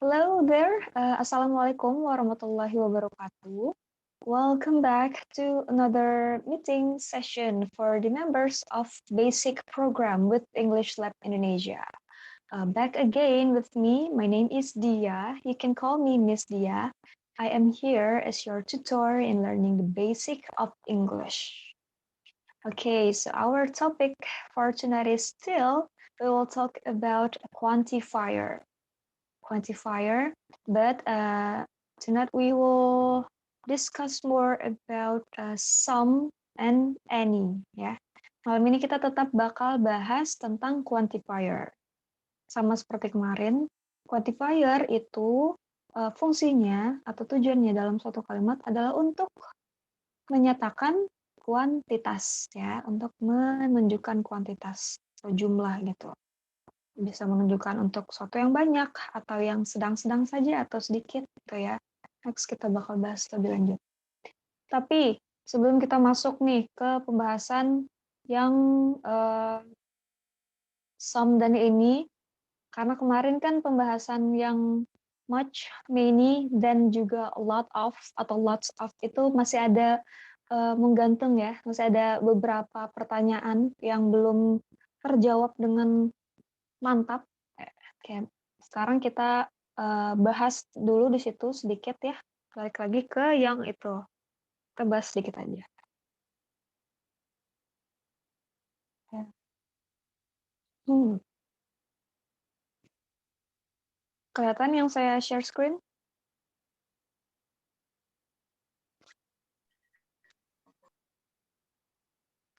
Hello there. Assalamualaikum warahmatullahi wabarakatuh. Welcome back to another meeting session for the members of Basic Program with English Lab Indonesia. Back again with me. My name is Dia. You can call me Miss Dia. I am here as your tutor in learning the basic of English. Okay, so our topic for tonight is still, we will talk about a quantifier. But tonight we will discuss more about some and any, ya. Malam ini kita tetap bakal bahas tentang quantifier. Sama seperti kemarin, quantifier itu fungsinya atau tujuannya dalam suatu kalimat adalah untuk menyatakan kuantitas, ya, untuk menunjukkan kuantitas atau jumlah gitu. Bisa menunjukkan untuk sesuatu yang banyak atau yang sedang-sedang saja atau sedikit gitu ya. Next kita bakal bahas lebih lanjut. Tapi sebelum kita masuk nih ke pembahasan yang some dan ini, karena kemarin kan pembahasan yang much, many, dan juga a lot of atau lots of itu masih ada menggantung ya, masih ada beberapa pertanyaan yang belum terjawab dengan mantap. Oke, sekarang kita bahas dulu di situ sedikit ya. Balik lagi ke yang itu. Kita bahas sedikit aja. Ya. Kelihatan yang saya share screen?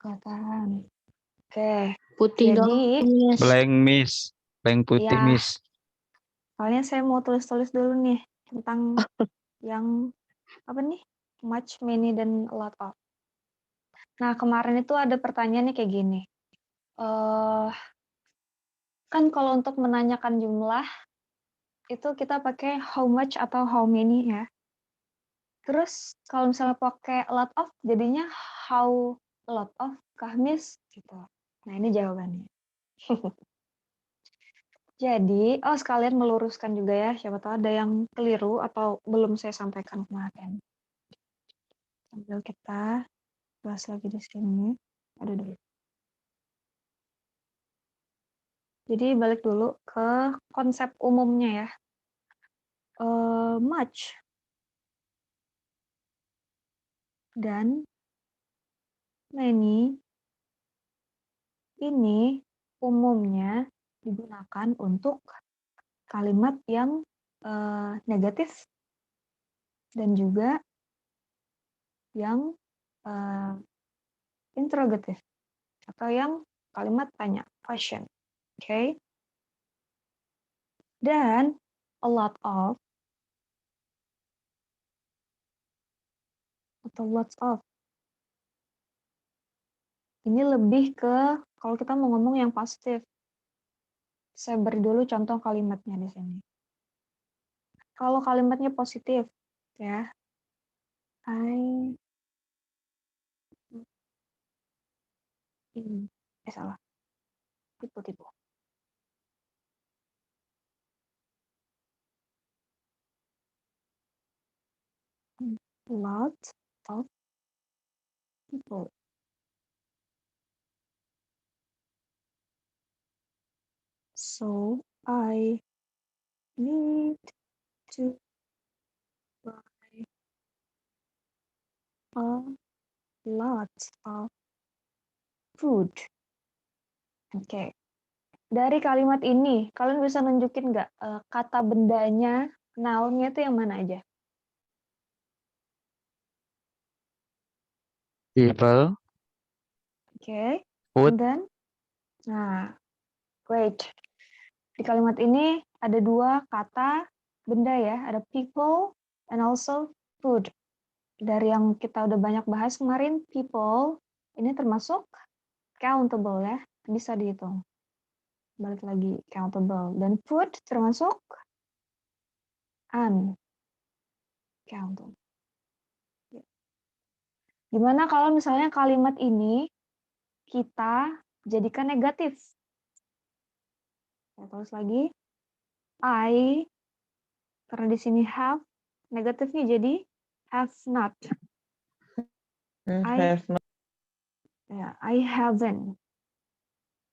Kelihatan. Oke. Putih Jadi, dong, Miss. Blank putih, ya, Miss. soalnya saya mau tulis-tulis dulu nih tentang yang apa nih? Much, many, dan a lot of. Nah, kemarin itu ada pertanyaan nih kayak gini. Kan kalau untuk menanyakan jumlah, itu kita pakai how much atau how many ya. Terus kalau misalnya pakai a lot of, jadinya how a lot of kah, Miss? Gitu. Nah, ini jawabannya. Jadi, sekalian meluruskan juga ya, siapa tahu ada yang keliru atau belum saya sampaikan kemarin. Sambil kita bahas lagi di sini. Aduh, dulu. Jadi balik dulu ke konsep umumnya ya. Much dan many ini umumnya digunakan untuk kalimat yang negatif dan juga yang interrogatif atau yang kalimat tanya, question. Okay? Dan a lot of atau lots of ini lebih ke kalau kita mau ngomong yang positif. Saya beri dulu contoh kalimatnya di sini. Kalau kalimatnya positif, ya, salah, tipu. Lot of people. So I need to buy a lot of food. Oke. Dari kalimat ini, kalian bisa nunjukin nggak kata bendanya, noun-nya itu yang mana aja? People. Oke. Food. And then, nah, great. Di kalimat ini ada dua kata benda ya, ada people and also food. Dari yang kita udah banyak bahas kemarin, people ini termasuk countable ya, bisa dihitung. Balik lagi, countable. Dan food termasuk uncountable. Gimana kalau misalnya kalimat ini kita jadikan negatif? Saya tulis lagi, I Karena di sini have, negatifnya jadi have not. I Have not. I haven't.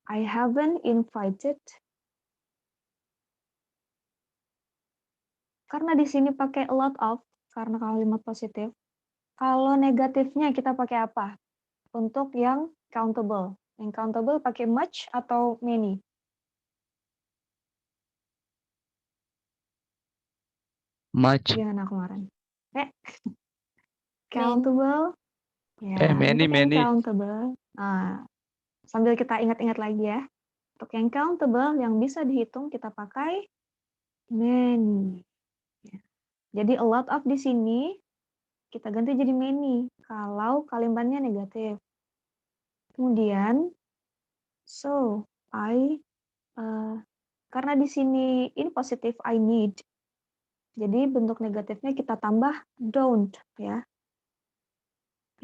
I haven't invited. Karena di sini pakai a lot of, karena kalimat positif. Kalau negatifnya kita pakai apa? Untuk yang countable. Yang countable pakai much atau many? Much. Gimana kemarin? Countable. Ya, Many, untuk yang many. countable. Nah, sambil kita ingat-ingat lagi ya. Untuk yang countable, yang bisa dihitung, kita pakai many. Ya. Jadi a lot of di sini, kita ganti jadi many. Kalau kalimatnya negatif. Kemudian, so, karena di sini ini positif, I need. Jadi bentuk negatifnya kita tambah don't, ya.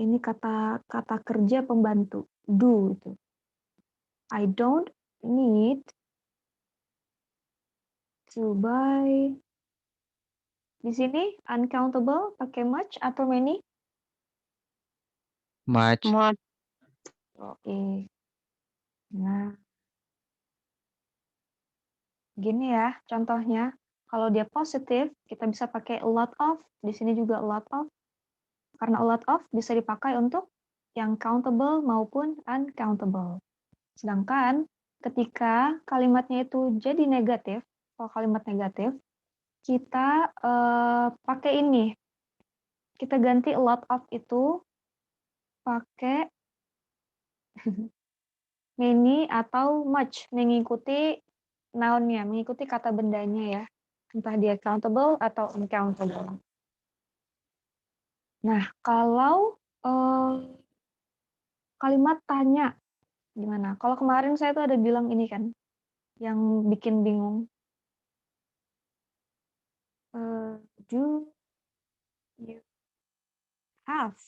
Ini kata kerja pembantu, do itu. I don't need to buy. Di sini uncountable pakai much atau many? Much. Oke. Nah, gini ya contohnya. Kalau dia positif, kita bisa pakai a lot of. Di sini juga a lot of. Karena a lot of bisa dipakai untuk yang countable maupun uncountable. Sedangkan ketika kalimatnya itu jadi negatif, kalau kalimat negatif, kita pakai ini. Kita ganti a lot of itu pakai many atau much, mengikuti noun-nya, mengikuti kata bendanya ya. Entah dia countable atau uncountable. Nah, kalau kalimat tanya, gimana? Kalau kemarin saya tuh ada bilang ini kan, yang bikin bingung. Do you have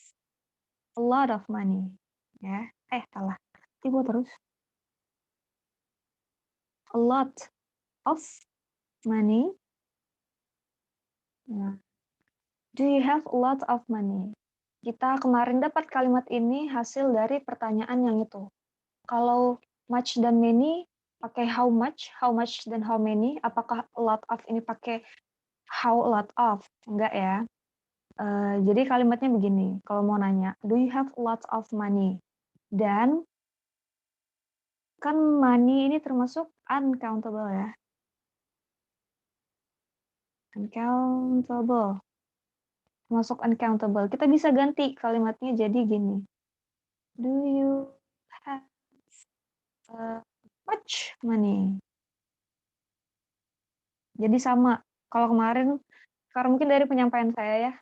a lot of money? Ya, salah. Tiba terus. A lot of money. Nah, do you have a lot of money? Kita kemarin dapat kalimat ini hasil dari pertanyaan yang itu. Kalau much dan many pakai how much dan how many, apakah a lot of ini pakai how a lot of? Enggak ya. Jadi kalimatnya begini, kalau mau nanya, do you have a lot of money? Dan kan money ini termasuk uncountable ya. Uncountable. Termasuk uncountable. Kita bisa ganti kalimatnya jadi gini. Do you have much money? Jadi sama. Kalau kemarin, karena mungkin dari penyampaian saya ya,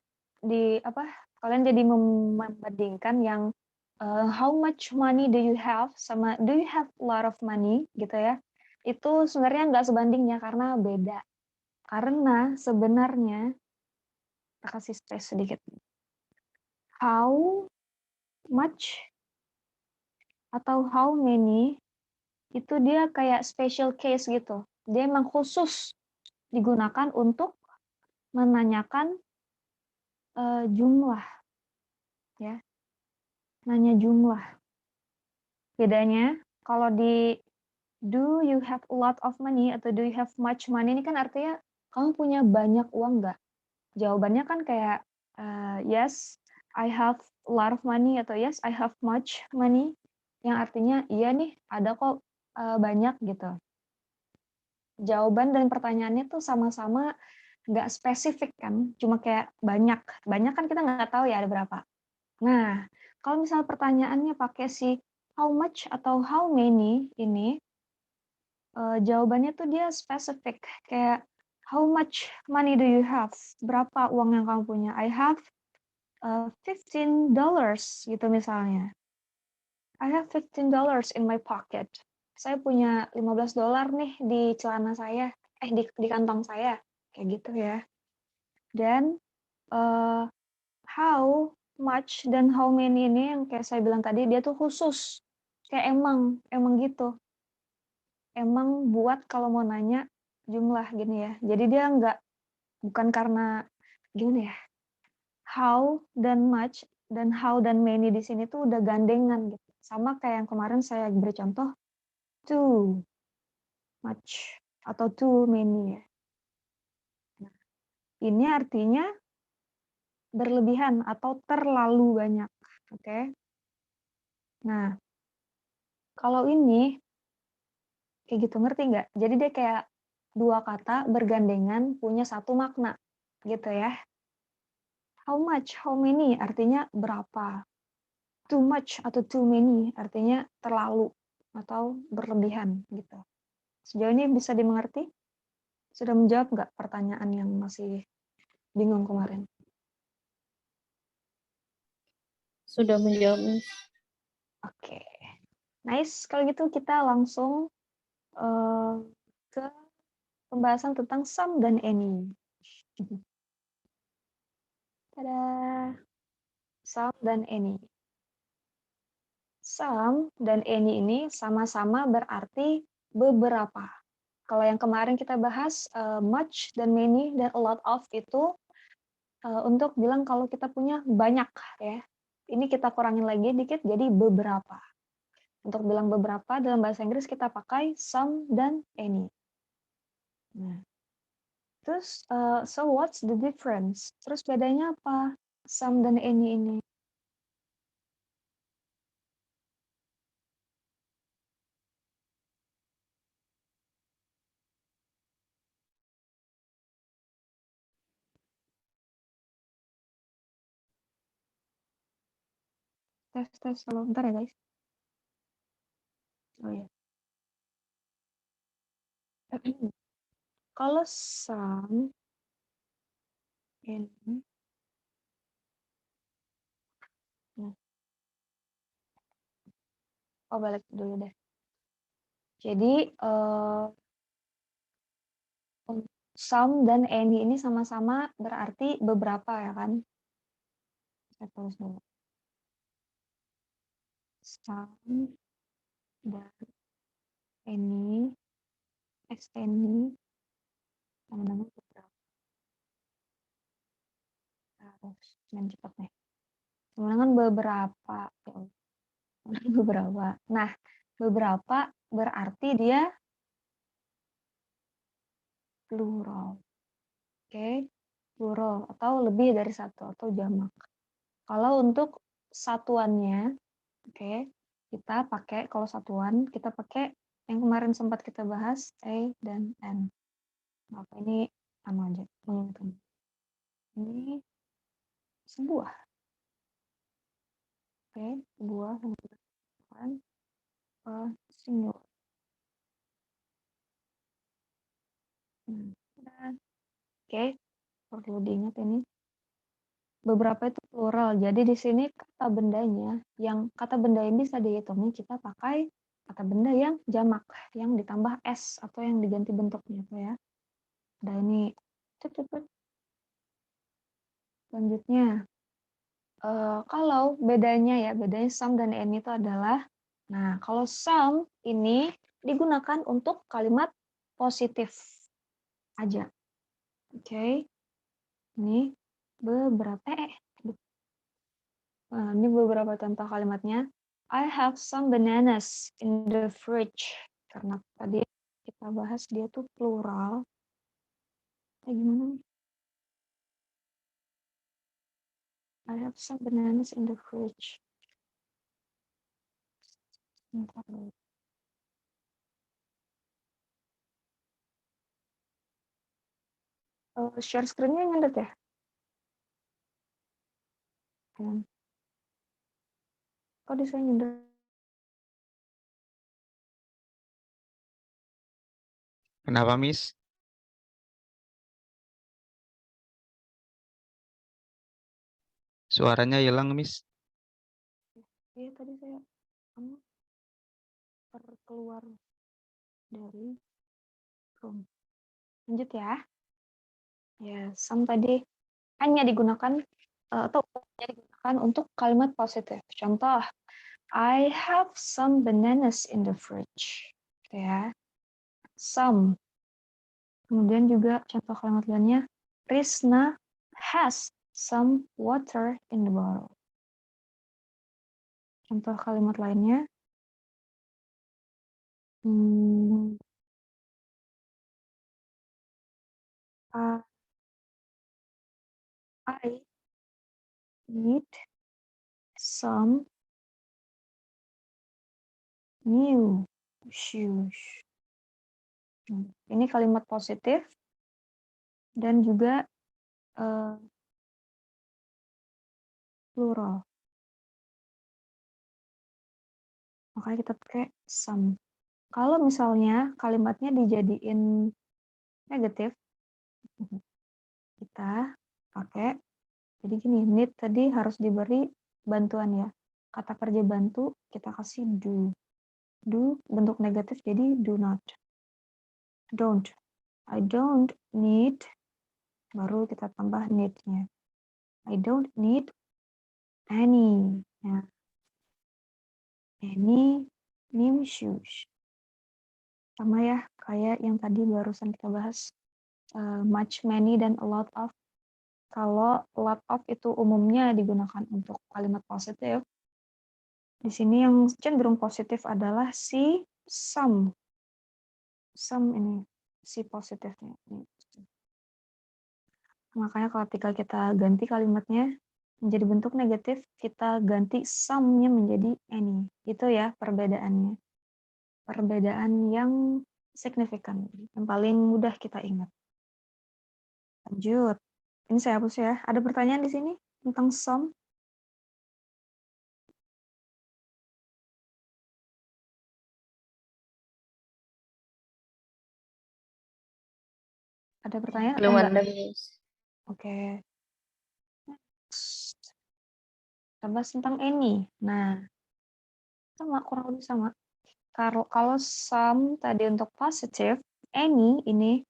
kalian jadi membandingkan yang how much money do you have sama do you have a lot of money gitu ya. Itu sebenarnya nggak sebandingnya karena beda. Karena sebenarnya, kita kasih space sedikit. How much atau how many itu dia kayak special case gitu. Dia emang khusus digunakan untuk menanyakan jumlah, ya, nanya jumlah. Bedanya kalau di do you have a lot of money atau do you have much money ini kan artinya kamu punya banyak uang nggak? Jawabannya kan kayak yes, I have a lot of money atau yes, I have much money. Yang artinya iya nih, ada kok banyak gitu. Jawaban dan pertanyaannya tuh sama-sama nggak spesifik kan, cuma kayak banyak. Banyak kan kita nggak tahu ya ada berapa. Nah, kalau misal pertanyaannya pakai si how much atau how many ini, jawabannya tuh dia spesifik. Kayak how much money do you have? Berapa uang yang kamu punya? I have $15 gitu misalnya. I have $15 in my pocket. Saya punya $15 nih di celana saya, di kantong saya, kayak gitu ya. Dan how much dan how many ini yang kayak saya bilang tadi dia tuh khusus, kayak emang gitu, emang buat kalau mau nanya jumlah gini ya. Jadi dia Bukan karena gimana ya? How dan much dan how dan many di sini tuh udah gandengan gitu. Sama kayak yang kemarin saya beri contoh too much atau too many ya. Nah, ini artinya berlebihan atau terlalu banyak. Oke. Nah, kalau ini kayak gitu, ngerti nggak? Jadi dia kayak dua kata bergandengan punya satu makna, gitu ya. How much, how many artinya berapa. Too much atau too many artinya terlalu atau berlebihan gitu. Sejauh ini bisa dimengerti? Sudah menjawab nggak pertanyaan yang masih bingung kemarin? Sudah menjawab, Miss. Oke. Nice, kalau gitu kita langsung ke pembahasan tentang some dan any. Tada. Some dan any. Some dan any ini sama-sama berarti beberapa. Kalau yang kemarin kita bahas much dan many dan a lot of itu untuk bilang kalau kita punya banyak ya. Ini kita kurangin lagi dikit jadi beberapa. Untuk bilang beberapa dalam bahasa Inggris kita pakai some dan any. Nah, terus so what's the difference? Terus bedanya apa? Some dan any ini. Tes selalu bentar ya guys. Oh ya. Kalau some ini, nah, balik dulu deh. Jadi some dan any ini sama-sama berarti beberapa ya kan? Saya tulis dulu. Some dan any, any, sama-sama beberapa. Harus main cepat nih. Sama beberapa. Beberapa. Nah, beberapa berarti dia plural. Oke, plural atau lebih dari satu atau jamak. Kalau untuk satuannya, oke, kita pakai kalau satuan kita pakai yang kemarin sempat kita bahas A dan N. Apa ini sama aja mengingatkan. Ini sebuah, oke, sebuah yang kita katakan singular. Oke, perlu diingat ini beberapa itu plural. Jadi di sini kata bendanya, yang kata benda yang bisa dihitungnya kita pakai kata benda yang jamak, yang ditambah s atau yang diganti bentuknya itu ya. Ada ini. Selanjutnya, kalau bedanya some dan any itu adalah, nah kalau some ini digunakan untuk kalimat positif aja. Oke. Ini beberapa ini beberapa contoh kalimatnya. I have some bananas in the fridge. Karena tadi kita bahas dia tuh plural. Gimana? I have some bananas in the fridge. Share screen-nya nyendet ya? Kok di saya nyendet? Kenapa, Miss? Suaranya hilang, Miss. Iya, tadi saya keluar dari room. Lanjut ya. Ya, some tadi hanya digunakan atau digunakan untuk kalimat positif. Contoh, I have some bananas in the fridge. Ya, some. Kemudian juga contoh kalimat lainnya, Risna has some water in the bottle. Contoh kalimat lainnya. I need some new shoes. Ini kalimat positif dan juga plural. Makanya kita pakai some. Kalau misalnya kalimatnya dijadiin negatif, kita pakai, jadi gini, need tadi harus diberi bantuan ya. Kata kerja bantu kita kasih do. Do bentuk negatif jadi do not. Don't. I don't need, baru kita tambah need-nya. I don't need any. Ya. Any new shoes. Sama ya, kayak yang tadi barusan kita bahas. Much, many, dan a lot of. Kalau a lot of itu umumnya digunakan untuk kalimat positif, di sini yang cenderung positif adalah si some. Some ini, si positifnya. Makanya ketika kita ganti kalimatnya menjadi bentuk negatif, kita ganti some-nya menjadi any. Itu ya perbedaannya. Perbedaan yang signifikan, yang paling mudah kita ingat. Lanjut. Ini saya hapus ya. Ada pertanyaan di sini tentang some? Ada pertanyaan atau Belum enggak? ada, Miss. Oke. Next. Kita bahas tentang any. Nah, sama, kurang lebih sama. Kalau some tadi untuk positif, any ini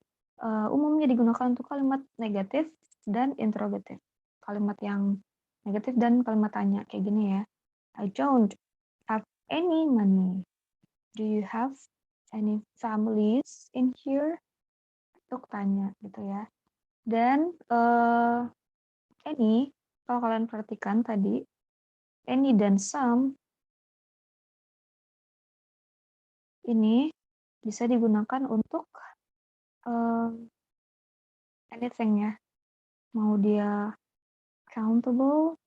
umumnya digunakan untuk kalimat negatif dan interrogatif. Kalimat yang negatif dan kalimat tanya kayak gini ya. I don't have any money. Do you have any families in here? Untuk tanya gitu ya. Dan any, kalau kalian perhatikan tadi, any dan some ini bisa digunakan untuk anything ya. Mau dia countable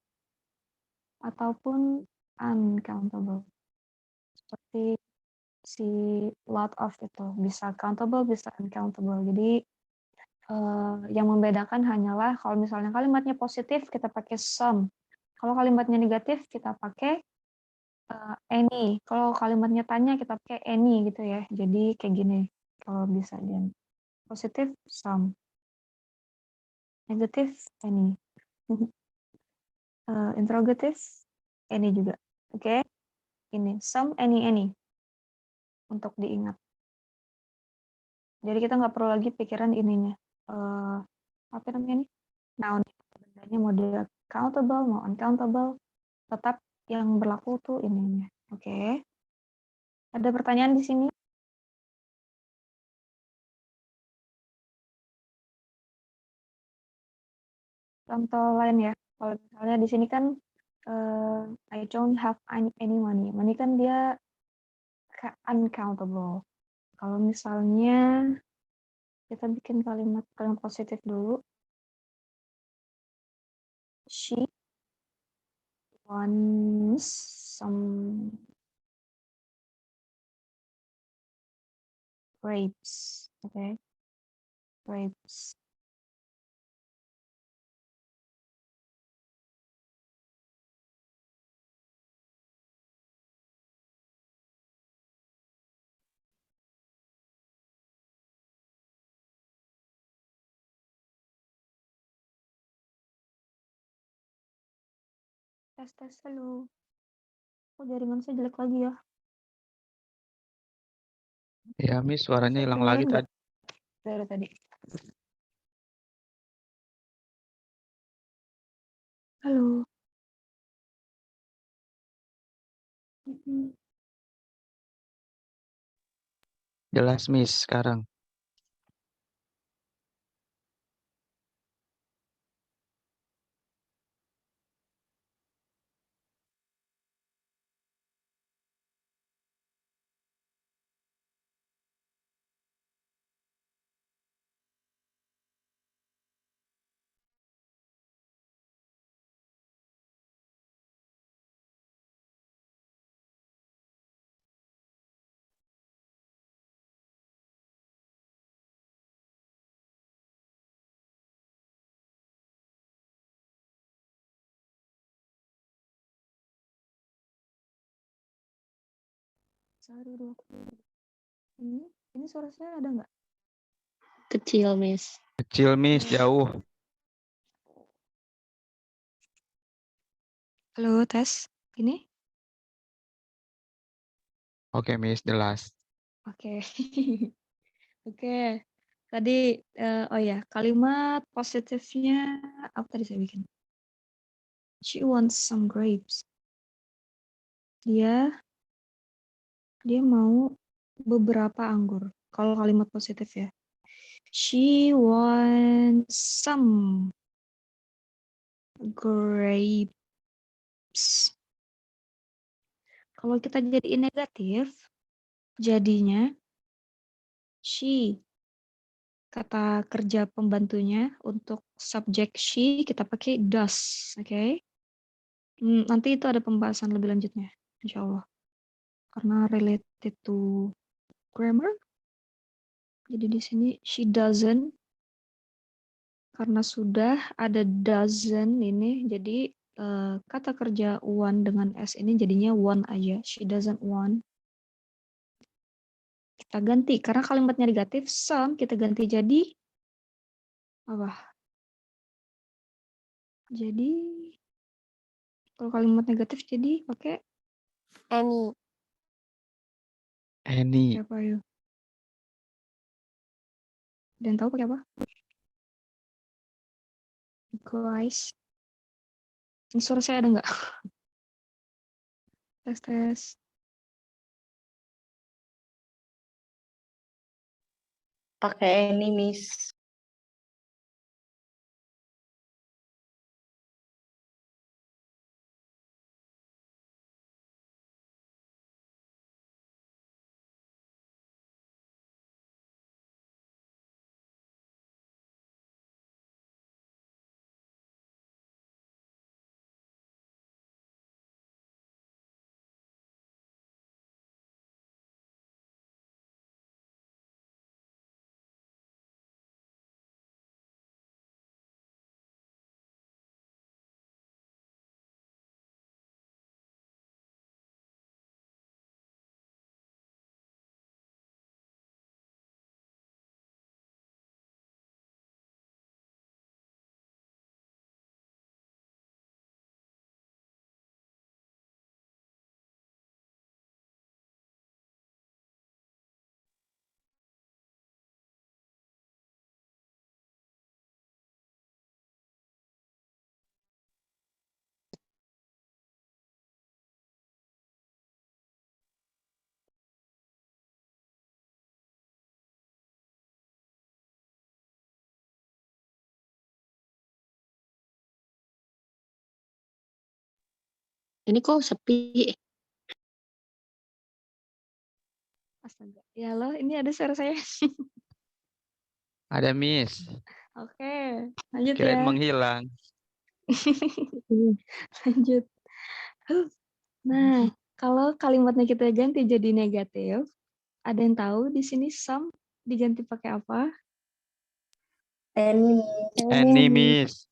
ataupun uncountable. Seperti si lot of itu. Bisa countable, bisa uncountable. Jadi yang membedakan hanyalah kalau misalnya kalimatnya positif, kita pakai some. Kalau kalimatnya negatif, kita pakai any. Kalau kalimatnya tanya, kita pakai any gitu ya. Jadi kayak gini. Kalau bisa dia positif, some. Negatif, any. Interrogatif, any juga. Oke. Ini, some, any. Untuk diingat. Jadi kita nggak perlu lagi pikiran ininya. Apa namanya nih? Noun. Bendanya mau dia countable, mau uncountable. Tetap yang berlaku tuh ininya. Oke. Ada pertanyaan di sini? Contoh lain ya. Kalau misalnya di sini kan I don't have any money. Money kan dia uncountable. Kalau misalnya kita bikin kalimat positif dulu. She wants some grapes. Okay. Grapes. Tes dulu. Oh, jaringan saya jelek lagi ya. Ya, Miss, suaranya Saya hilang lagi dengerin nggak tadi. dari tadi? Halo. Jelas, Miss, sekarang. 1, 2, 3. Ini suara saya ada nggak? Kecil, Miss. Kecil, Miss, jauh. Halo, tes. Ini? Oke, Miss, jelas. Oke. Oke. Tadi, oh ya, kalimat positifnya apa tadi saya bikin? She wants some grapes. Dia mau beberapa anggur. Kalau kalimat positif ya. She wants some grapes. Kalau kita jadiin negatif, jadinya she. Kata kerja pembantunya untuk subjek she kita pakai does, oke? Nanti itu ada pembahasan lebih lanjutnya, insya Allah. Karena related to grammar. Jadi di sini she doesn't, karena sudah ada doesn't ini, jadi kata kerja want dengan s ini jadinya want aja. She doesn't want. Kita ganti, karena kalimatnya negatif, some kita ganti jadi apa? Jadi kalau kalimat negatif jadi pakai Any. Any. apa yuk? Dan tahu pakai apa? Guys, ini suara saya ada nggak? Tes tes. Pakai any, Miss. Ini kok sepi? Astaga. Ya loh, ini ada suara saya. Ada, Miss. Oke, lanjut Kirain ya. menghilang. Lanjut. Nah, kalau kalimatnya kita ganti jadi negatif, ada yang tahu di sini some diganti pakai apa? Any. Any, Miss.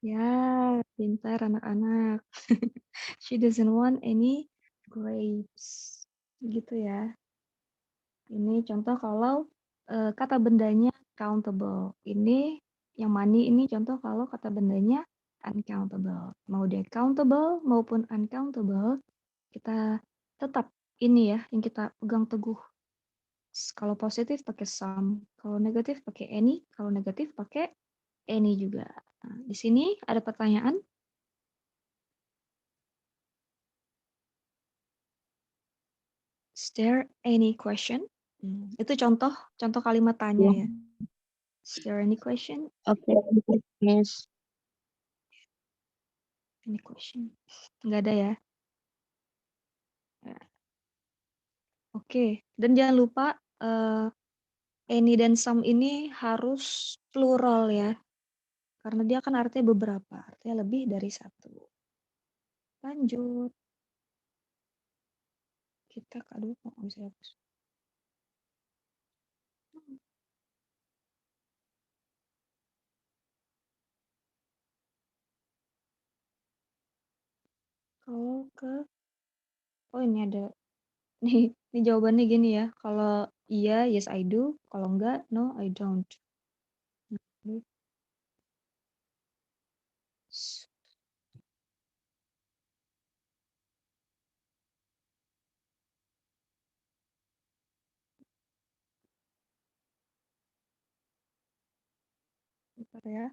Ya, pintar anak-anak. She doesn't want any grapes. Gitu ya. Ini contoh kalau kata bendanya countable. Ini yang money ini contoh kalau kata bendanya uncountable. Mau dia countable maupun uncountable, kita tetap ini ya yang kita pegang teguh. Kalau positif pakai some, kalau negatif pakai any, kalau negatif pakai any juga. Nah, di sini ada pertanyaan. Is there any question? Itu contoh kalimat tanya ya. Is there any question? Oke, Miss. Any question? Nggak ada ya. Oke, dan jangan lupa any dan some ini harus plural ya. Karena dia kan artinya beberapa, artinya lebih dari satu. Lanjut. Kita aduh kok nggak bisa hapus. Kalau ke oh ini ada nih Ini jawabannya gini ya. Kalau iya, yes I do. Kalau enggak, no I don't. Nah, bentar ya.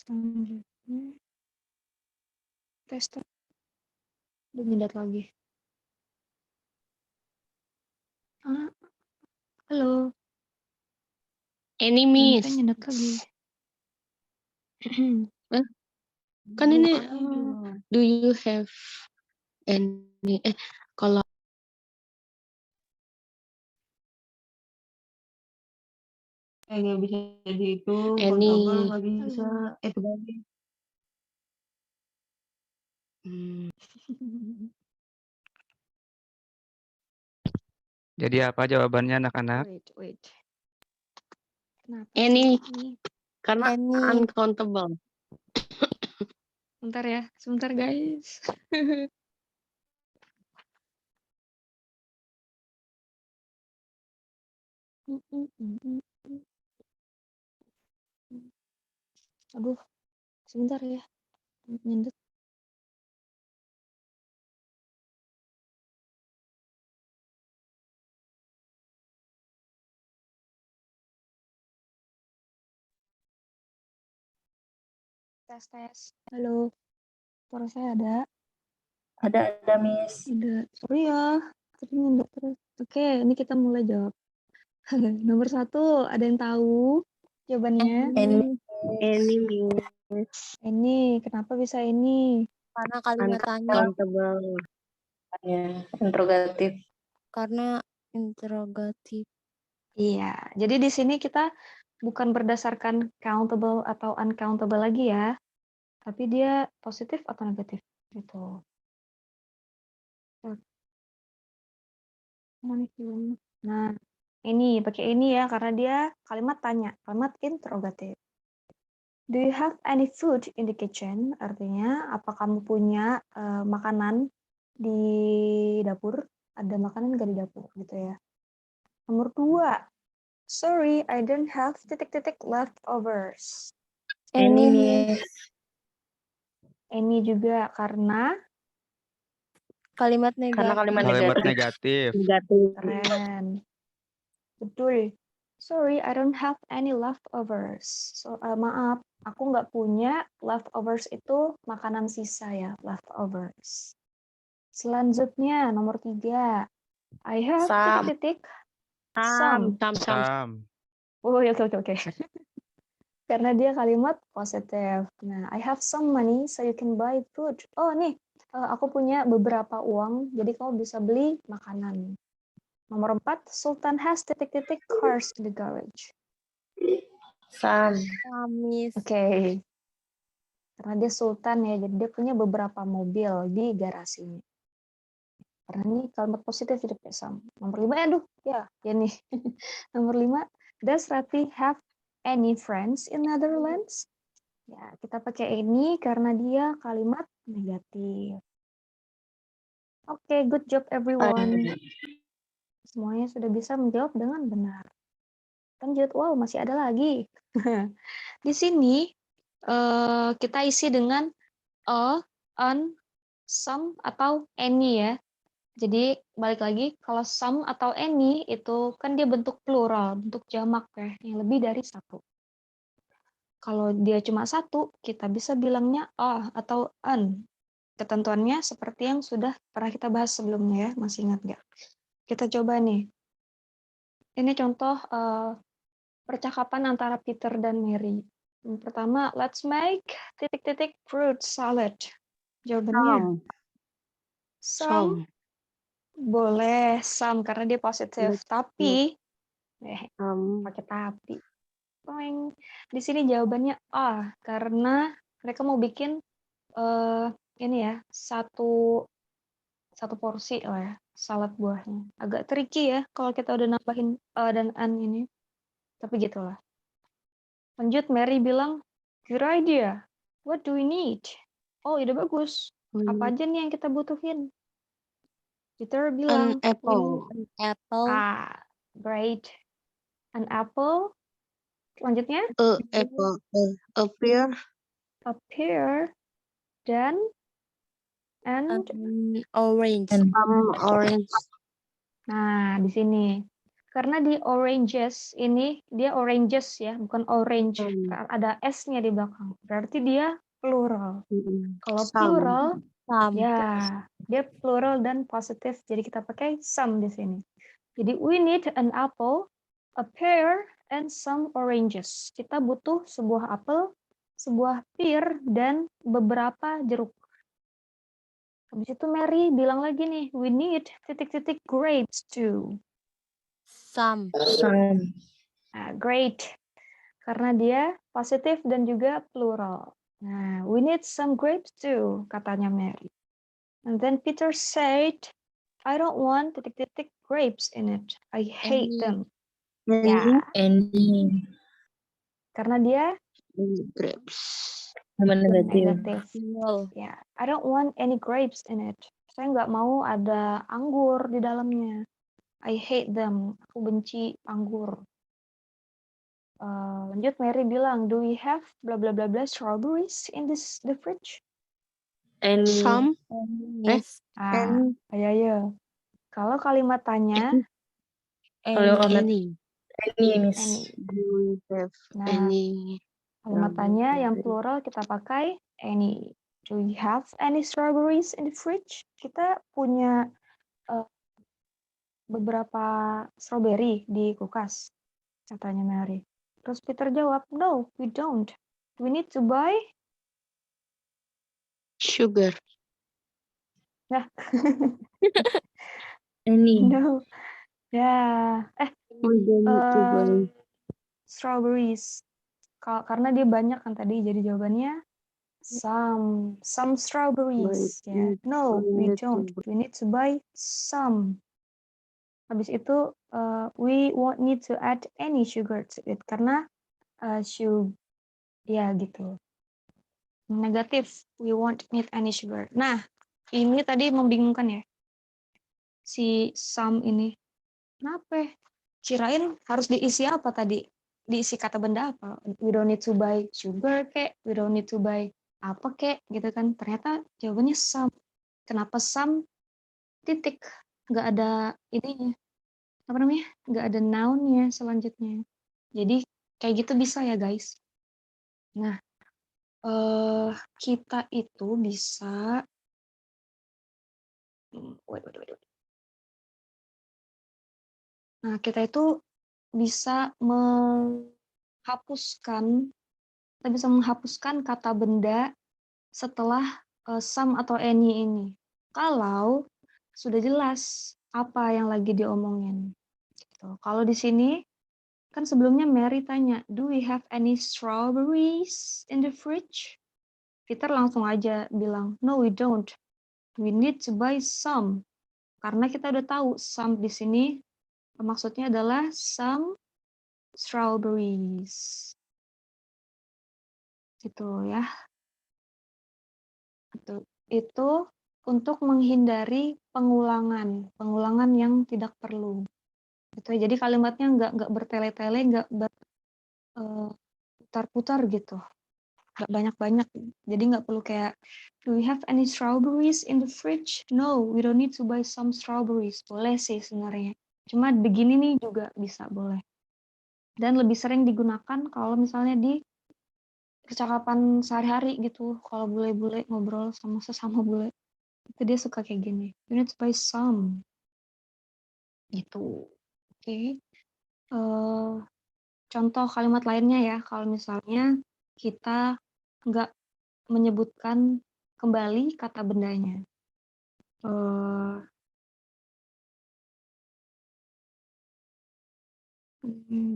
Selanjutnya tes udah nyedat lagi. Ah, halo. Any Ternyata miss. nyedat lagi. Kan ini Aduh. do you have any kalau nggak bisa dihitung, any countable nggak bisa, terbagi. Jadi apa jawabannya anak-anak? Wait. Kenapa any sih ini? karena uncountable. Bentar ya, sebentar guys. Aduh, sebentar ya. Nyendet. Tes. Halo. Suara saya ada? Ada Miss. Ada. Sorry ya. Tapi nyendet terus. Oke, ini kita mulai jawab. Nomor 1, ada yang tahu jawabannya? Any miss. Ini, kenapa bisa ini? Karena kalimat tanya, Uncountable. Ya, interrogatif. karena interrogatif. Iya, jadi di sini kita bukan berdasarkan countable atau uncountable lagi ya, tapi dia positif atau negatif gitu. Nah, ini pakai ini ya karena dia kalimat tanya, kalimat interrogatif. Do you have any food in the kitchen? Artinya, apa kamu punya makanan di dapur? Ada makanan nggak di dapur gitu ya. Nomor 2, sorry, I don't have titik-titik leftovers. Any miss. Any juga karena Kalimat Karena negatif. kalimat Kalimat negatif. negatif. Negatif. keren. Betul. Sorry, I don't have any leftovers. So, maaf, aku nggak punya leftovers itu makanan sisa ya, leftovers. Selanjutnya, nomor 3. I have Some. titik-titik Some. Some. Oh, oke. Karena dia kalimat positif. Nah, I have some money so you can buy food. Oh, nih, aku punya beberapa uang, jadi kamu bisa beli makanan. Nomor 4, Sultan has titik-titik cars in the garage. Some. Kamis. Oke. Karena dia sultan ya, jadi dia punya beberapa mobil di garasinya. Karena ini kalimat positif jadi pakai some. Nomor 5, ya nih. Nomor 5, does Rati have any friends in Netherlands? Ya, kita pakai ini karena dia kalimat negatif. Oke, good job everyone. Semuanya sudah bisa menjawab dengan benar. Lanjut, wow masih ada lagi. Di sini kita isi dengan a, an, some, atau any ya. Jadi balik lagi, kalau some atau any itu kan dia bentuk plural, bentuk jamak ya, yang lebih dari satu. Kalau dia cuma satu, kita bisa bilangnya a atau an. Ketentuannya seperti yang sudah pernah kita bahas sebelumnya ya, masih ingat nggak? Kita coba nih. Ini contoh percakapan antara Peter dan Mary. Yang pertama, let's make titik-titik fruit salad. Jawabannya some. Boleh some karena dia positif. Tapi pakai tapi. Poing. Di sini jawabannya A karena mereka mau bikin ini ya satu porsi lah ya salad buahnya. Agak tricky ya kalau kita udah nambahin dan an ini. Tapi gitulah. Lanjut, Mary bilang, good idea. What do we need? Oh, ide bagus. Apa aja nih yang kita butuhin? Peter An bilang, apple. An apple. great. An apple. Selanjutnya, A apple. A pear. a pear. Dan, and. An orange. Orange. Nah, di sini. Karena di oranges ini, dia oranges ya, bukan orange. Ada S-nya di belakang. Berarti dia plural. Kalau plural, Some. ya, dia plural dan positif. Jadi kita pakai some di sini. Jadi we need an apple, a pear, and some oranges. Kita butuh sebuah apel, sebuah pear, dan beberapa jeruk. Habis itu Mary bilang lagi nih, we need titik-titik grapes too. Some. Nah, great. Karena dia positif dan juga plural. Nah, we need some grapes too, katanya Mary. And then Peter said, I don't want titik-titik grapes in it. I hate Any. them. Ya, Any. karena dia Grapes. negatif. Single. Ya, I don't want any grapes in it. Saya nggak mau ada anggur di dalamnya. I hate them. Aku benci anggur. Lanjut Mary bilang, do we have bla bla bla bla strawberries in the fridge? Any. Some. Yes. Ayo. Kalau kalimat tanya, Kalau Any. Any, Miss. any. Do we have Nah, any? kalimat tanya yang plural kita pakai any. Do we have any strawberries in the fridge? Kita punya beberapa strawberry di kulkas, katanya Mary. Terus Peter jawab, no, we don't. We need to buy. Sugar. Nah, Any. no. Ya, We don't need to buy. Strawberries. Karena dia banyak kan tadi, jadi jawabannya some strawberries. Ya. No, we don't. We need to buy some. Habis itu we won't need to add any sugar to it karena ya gitu. Negatif, we won't need any sugar. Nah, ini tadi membingungkan ya. Si some ini. Kenapa? Kirain harus diisi apa tadi? Diisi kata benda apa? We don't need to buy sugar kek, we don't need to buy apa kek gitu kan. Ternyata jawabannya some. Kenapa some? Titik. Nggak ada ininya. Apa namanya? Nggak ada noun-nya selanjutnya. Jadi kayak gitu bisa ya guys. Nah, kita itu bisa wait. Nah, kita itu bisa menghapuskan kata benda setelah some atau any ini. Kalau sudah jelas apa yang lagi diomongin. Gitu. Kalau di sini kan sebelumnya Mary tanya, do we have any strawberries in the fridge? Peter langsung aja bilang, no we don't. We need to buy some. Karena kita udah tahu some di sini maksudnya adalah some strawberries. Gitu ya. Itu untuk menghindari pengulangan yang tidak perlu. Gitu. Jadi kalimatnya nggak bertele-tele, nggak putar-putar gitu. Nggak banyak-banyak. Jadi nggak perlu kayak, do we have any strawberries in the fridge? No, we don't need to buy some strawberries. Boleh sih sebenarnya. Cuma begini nih juga bisa boleh. Dan lebih sering digunakan kalau misalnya di percakapan sehari-hari gitu. Kalau bule-bule ngobrol sama sesama bule. Itu dia suka kayak gini. You need to buy some. Gitu. Oke. Contoh kalimat lainnya ya. Kalau misalnya kita nggak menyebutkan kembali kata bendanya.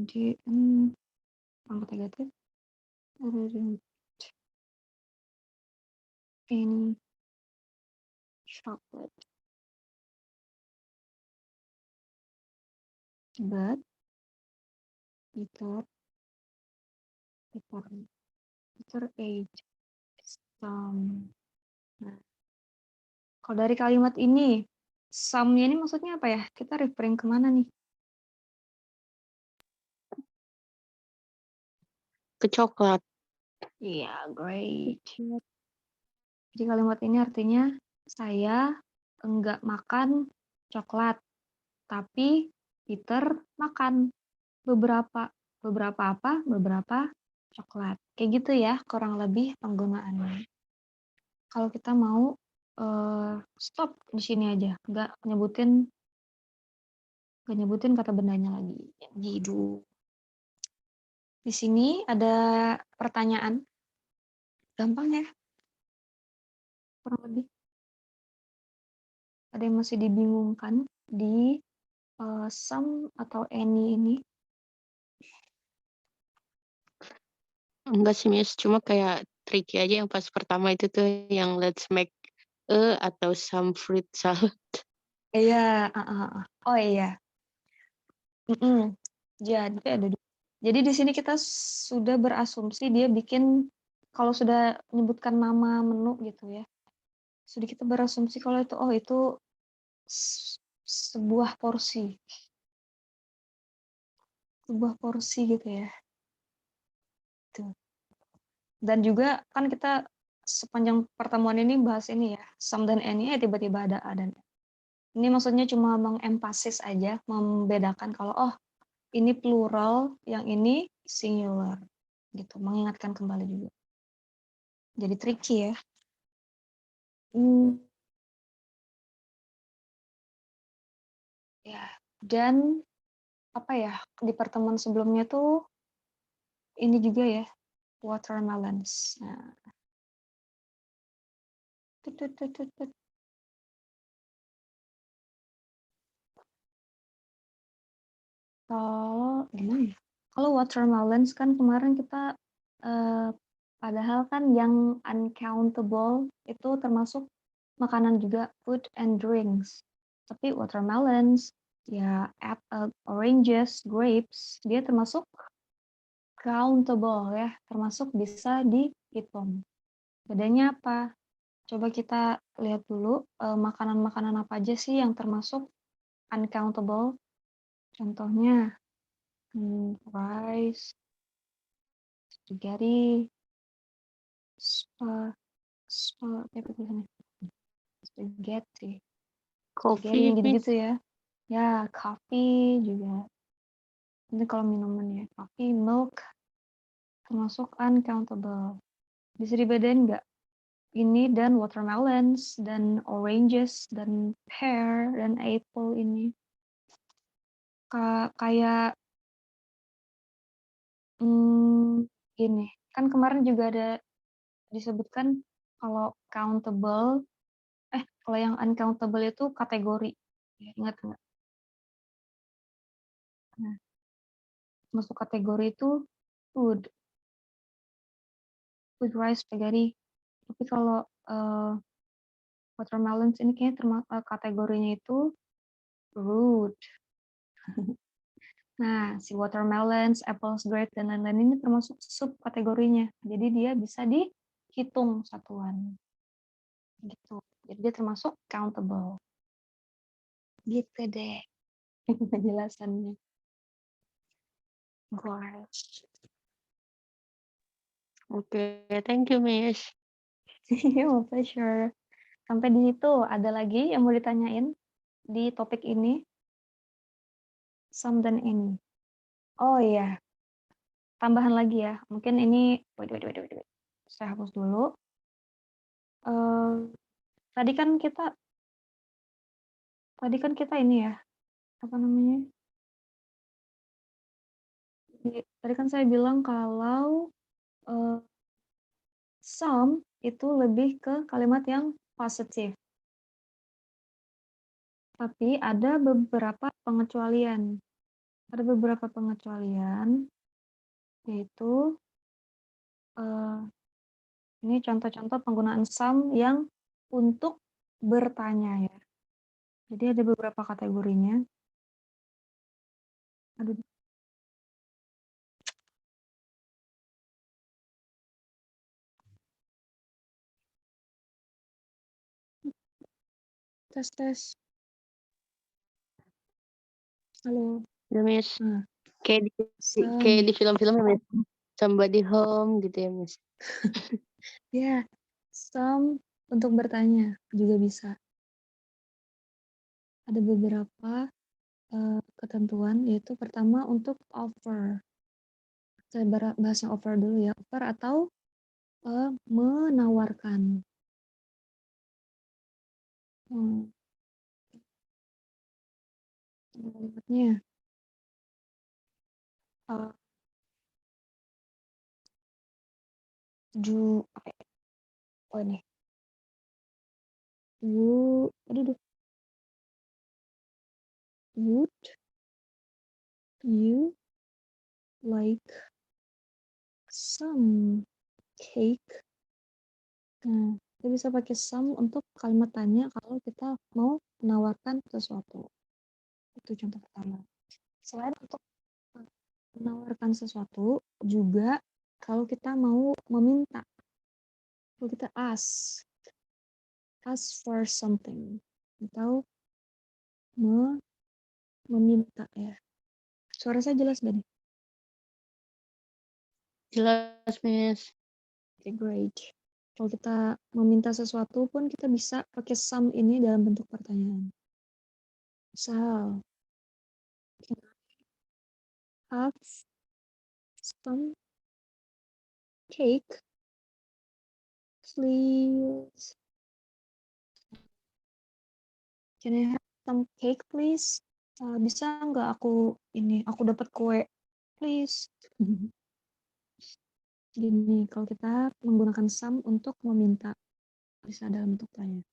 Di angkat negatif. Any chocolate. But Peter Peter ate some. Nah, kalau dari kalimat ini, some-nya ini maksudnya apa ya? Kita referring kemana nih? Ke coklat. Iya, great. Jadi kalimat ini artinya saya enggak makan coklat, tapi Peter makan beberapa. Beberapa apa? Beberapa coklat. Kayak gitu ya, kurang lebih penggunaannya. Kalau kita mau stop di sini aja, nggak nyebutin kata bendanya lagi. Gitu. Di sini ada pertanyaan, gampang ya, kurang lebih. Ada yang masih dibingungkan di some atau any ini? Enggak sih, Miss. Cuma kayak tricky aja yang pas pertama itu tuh yang let's make atau some fruit salad. Iya, oh iya. Jadi di sini kita sudah berasumsi dia bikin, kalau sudah menyebutkan nama menu gitu ya, sudah kita berasumsi kalau itu sebuah porsi gitu ya. Tuh. Dan juga kan kita sepanjang pertemuan ini bahas ini ya, some dan any, tiba-tiba ada a dan e. Ini maksudnya cuma mengempasis aja, membedakan kalau ini plural, yang ini singular gitu, mengingatkan kembali juga. Jadi tricky ya. Ya, dan apa ya, di pertemuan sebelumnya tuh ini juga ya, watermelons. Nah, kalau gimana ya? Kalau watermelons kan kemarin kita padahal kan yang uncountable itu termasuk makanan juga, food and drinks. Tapi watermelons, ya apple, oranges, grapes, dia termasuk countable ya, termasuk bisa dihitung. Bedanya apa? Coba kita lihat dulu makanan-makanan apa aja sih yang termasuk uncountable. Contohnya rice, spaghetti, spaghetti Coffee, yang gitu-gitu Miss. ya. Ya, coffee juga. Ini kalau minuman ya, coffee, milk, termasuk uncountable. Bisa dibedain nggak? Ini dan watermelons, dan oranges, dan pear, dan apple ini. Kayak gini, kan kemarin juga ada disebutkan kalau kalau yang uncountable itu kategori. Ya, ingat nggak? Nah, masuk kategori itu food, rice, spaghetti. Tapi kalau watermelons ini kayaknya termasuk kategorinya itu fruit. Nah, si watermelons, apples, grapes, dan lain-lain ini termasuk subkategorinya. Jadi dia bisa dihitung satuan. Gitu. Jadi dia termasuk countable. Gitu deh penjelasannya. Oke, thank you, Miss. My pleasure. Sampai di situ, ada lagi yang mau ditanyain di topik ini? Some dan any. Oh iya, tambahan lagi ya. Mungkin ini, wait. Saya hapus dulu. Tadi kan kita ini ya, apa namanya? Tadi kan saya bilang kalau some itu lebih ke kalimat yang positif. Tapi ada beberapa pengecualian. Ada beberapa pengecualian, yaitu ini contoh-contoh penggunaan some yang untuk bertanya ya. Jadi ada beberapa kategorinya. Aduh. Tes tes. Halo. Ya, Miss. Nah, Kayak di some. film-film ya, Miss. Somebody home gitu ya, Miss. Ya, some untuk bertanya juga bisa. Ada beberapa ketentuan, yaitu pertama untuk offer. Saya bahas yang offer dulu ya. Offer atau menawarkan. Kalimatnya. Apa ya? Oh ini. Would you like some cake? Nah, kita bisa pakai some untuk kalimat tanya kalau kita mau menawarkan sesuatu. Itu contoh pertama. Selain untuk menawarkan sesuatu, juga kalau kita mau meminta, kalau kita ask for something, atau meminta ya. Suara saya jelas gak nih? Jelas, Miss. Okay, great. Kalau kita meminta sesuatu pun kita bisa pakai some ini dalam bentuk pertanyaan. Misal, can I have some cake, please? Can I have some cake, please? Bisa nggak aku dapat kue, please? Gini, kalau kita menggunakan some untuk meminta, bisa dalam bentuk tanya.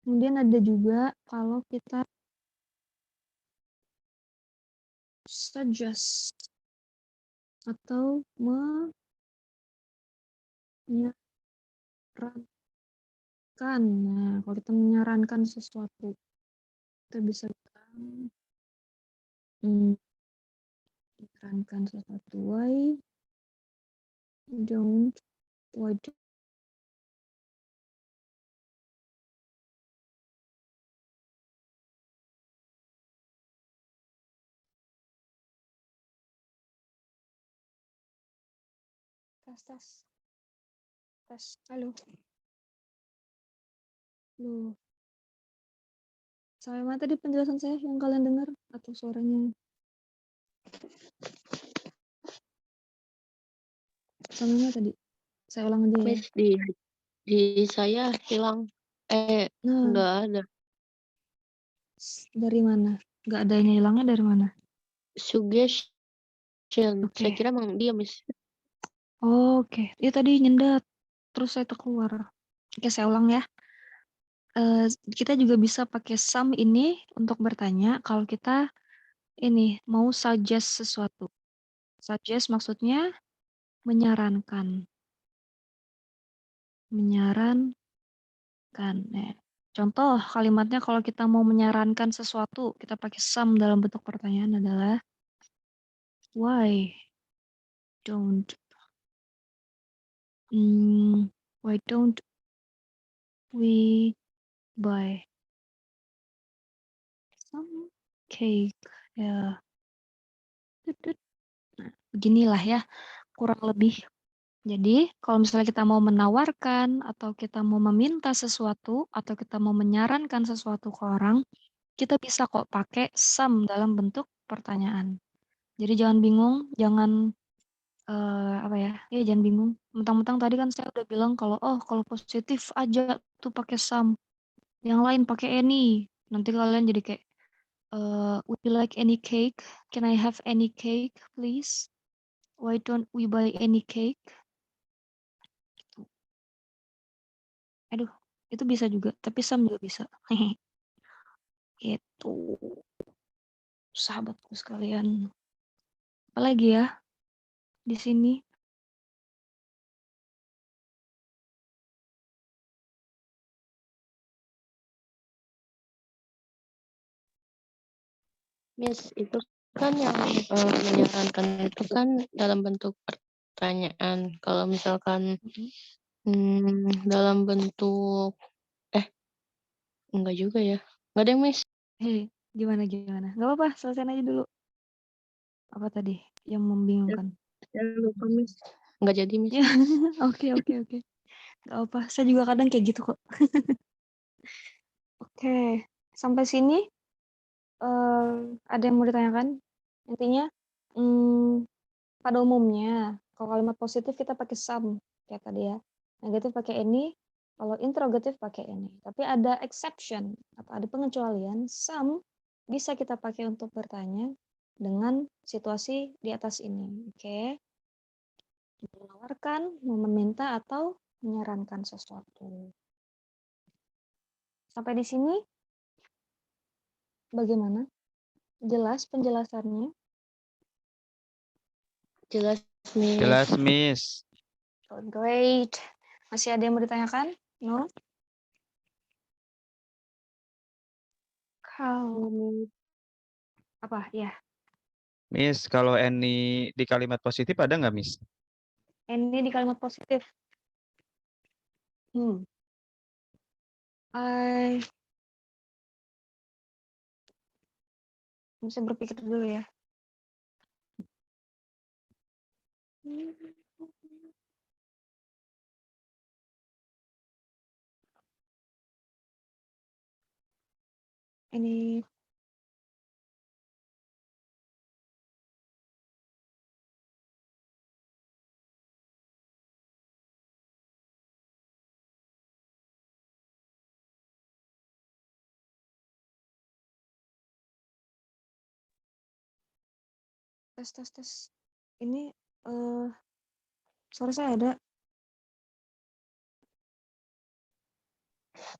Kemudian ada juga kalau kita suggest atau menyarankan. Nah, kalau kita menyarankan sesuatu, kita bisa bilang menyarankan sesuatu. Why don't tes. Halo. Loh. Sampai mana tadi penjelasan saya yang kalian dengar atau suaranya? Sampai mana tadi? Saya ulang aja ya. Miss, di saya hilang. Nah, Nggak ada. dari mana? Nggak ada yang hilangnya dari mana? Suggestion. Oke. Saya kira emang dia, Miss. Oke. Ya tadi nyendat. Terus saya keluar. Oke, saya ulang ya. Kita juga bisa pakai some ini untuk bertanya kalau kita ini mau suggest sesuatu. Suggest maksudnya menyarankan. Nah, contoh kalimatnya kalau kita mau menyarankan sesuatu, kita pakai some dalam bentuk pertanyaan adalah why don't we buy some cake? Ya. Nah, beginilah ya, kurang lebih. Jadi, kalau misalnya kita mau menawarkan atau kita mau meminta sesuatu atau kita mau menyarankan sesuatu ke orang, kita bisa kok pakai some dalam bentuk pertanyaan. Jadi jangan bingung, jangan apa ya? Ya jangan bingung. Mentang-mentang tadi kan saya udah bilang kalau kalau positif aja tuh pakai some. Yang lain pakai any. Nanti kalian jadi kayak would you like any cake? Can I have any cake, please? Why don't we buy any cake? Aduh, itu bisa juga, tapi some juga bisa. Itu sahabatku sekalian. Apalagi ya di sini? Miss, itu kan yang menyarankan itu kan dalam bentuk pertanyaan. Kalau misalkan dalam bentuk enggak juga ya. Nggak ada, Miss. Gimana? Nggak apa-apa, selesaiin aja dulu. Apa tadi yang membingungkan? Saya lupa, Miss. Nggak jadi, Miss. Ya, oke. Nggak apa, saya juga kadang kayak gitu kok. Oke, sampai sini ada yang mau ditanyakan? Intinya, pada umumnya, kalau kalimat positif kita pakai some, kayak tadi ya. Negatif pakai any, kalau interrogative pakai any. Tapi ada exception, atau ada pengecualian, some bisa kita pakai untuk bertanya dengan situasi di atas ini. Oke? Menawarkan, meminta, atau menyarankan sesuatu. Sampai di sini, bagaimana? Jelas penjelasannya? Jelas, Miss. Jelas, Miss. Oh, great. Masih ada yang mau ditanyakan? No? Kalau apa ya? Miss, kalau any di kalimat positif ada nggak, Miss? Ini di kalimat positif. I bisa berpikir dulu ya. Ini tes. Ini suara saya ada.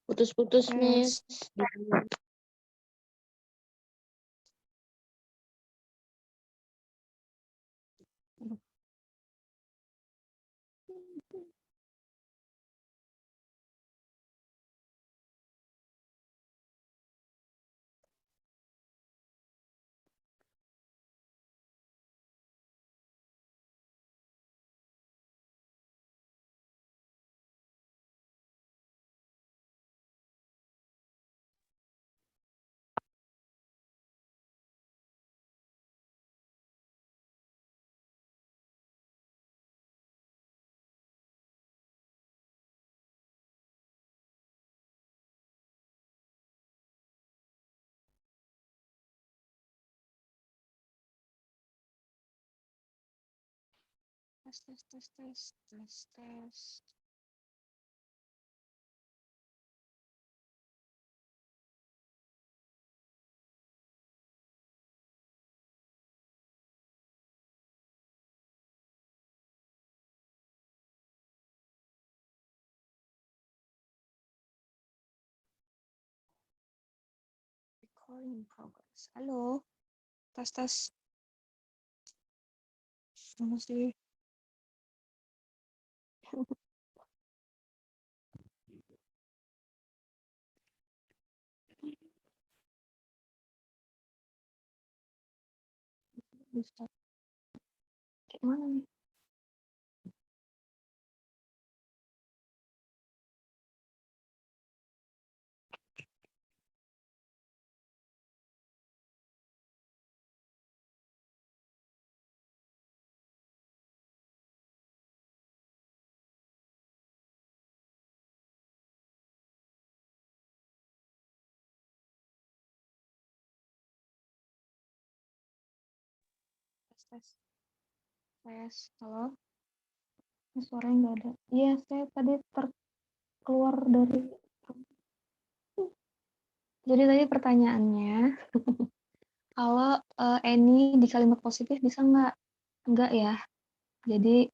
Putus-putus, Tes. Miss. Tes. Recording progress. Halo. Tes. Masih. Bisa. Kayak mana nih? Tes. Halo. Ini suaranya nggak ada. Iya, saya tadi terkeluar dari. Jadi tadi pertanyaannya, kalau any di kalimat positif bisa nggak? Enggak ya. Jadi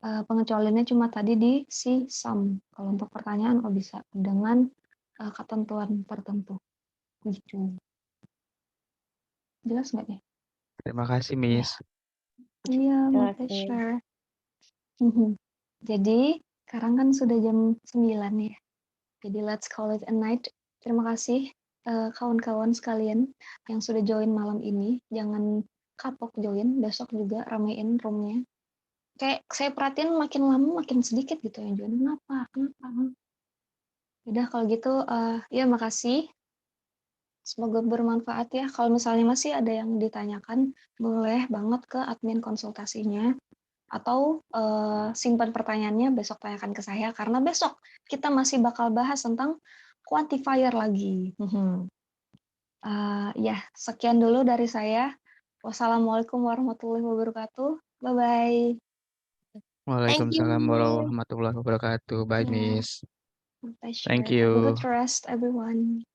pengecualiannya cuma tadi di si some. Kalau untuk pertanyaan bisa dengan ketentuan tertentu. Gitu. Jelas nggak nih? Terima kasih, Miss. Iya, my Jelas, Miss. pleasure. Jadi sekarang kan sudah jam 9 ya. Jadi let's call it a night. Terima kasih kawan-kawan sekalian yang sudah join malam ini. Jangan kapok join, besok juga ramein roomnya. Kayak saya perhatiin makin lama makin sedikit gitu yang join. Kenapa? Udah kalau gitu ya makasih Semoga bermanfaat ya. Kalau misalnya masih ada yang ditanyakan, boleh banget ke admin konsultasinya. Atau simpan pertanyaannya besok tanyakan ke saya, karena besok kita masih bakal bahas tentang quantifier lagi. Ya, sekian dulu dari saya. Wassalamualaikum warahmatullahi wabarakatuh. Bye-bye. Thank you. Waalaikumsalam warahmatullahi wabarakatuh. Bye, Yeah. Miss. My pleasure. Thank Have a good you. rest, everyone.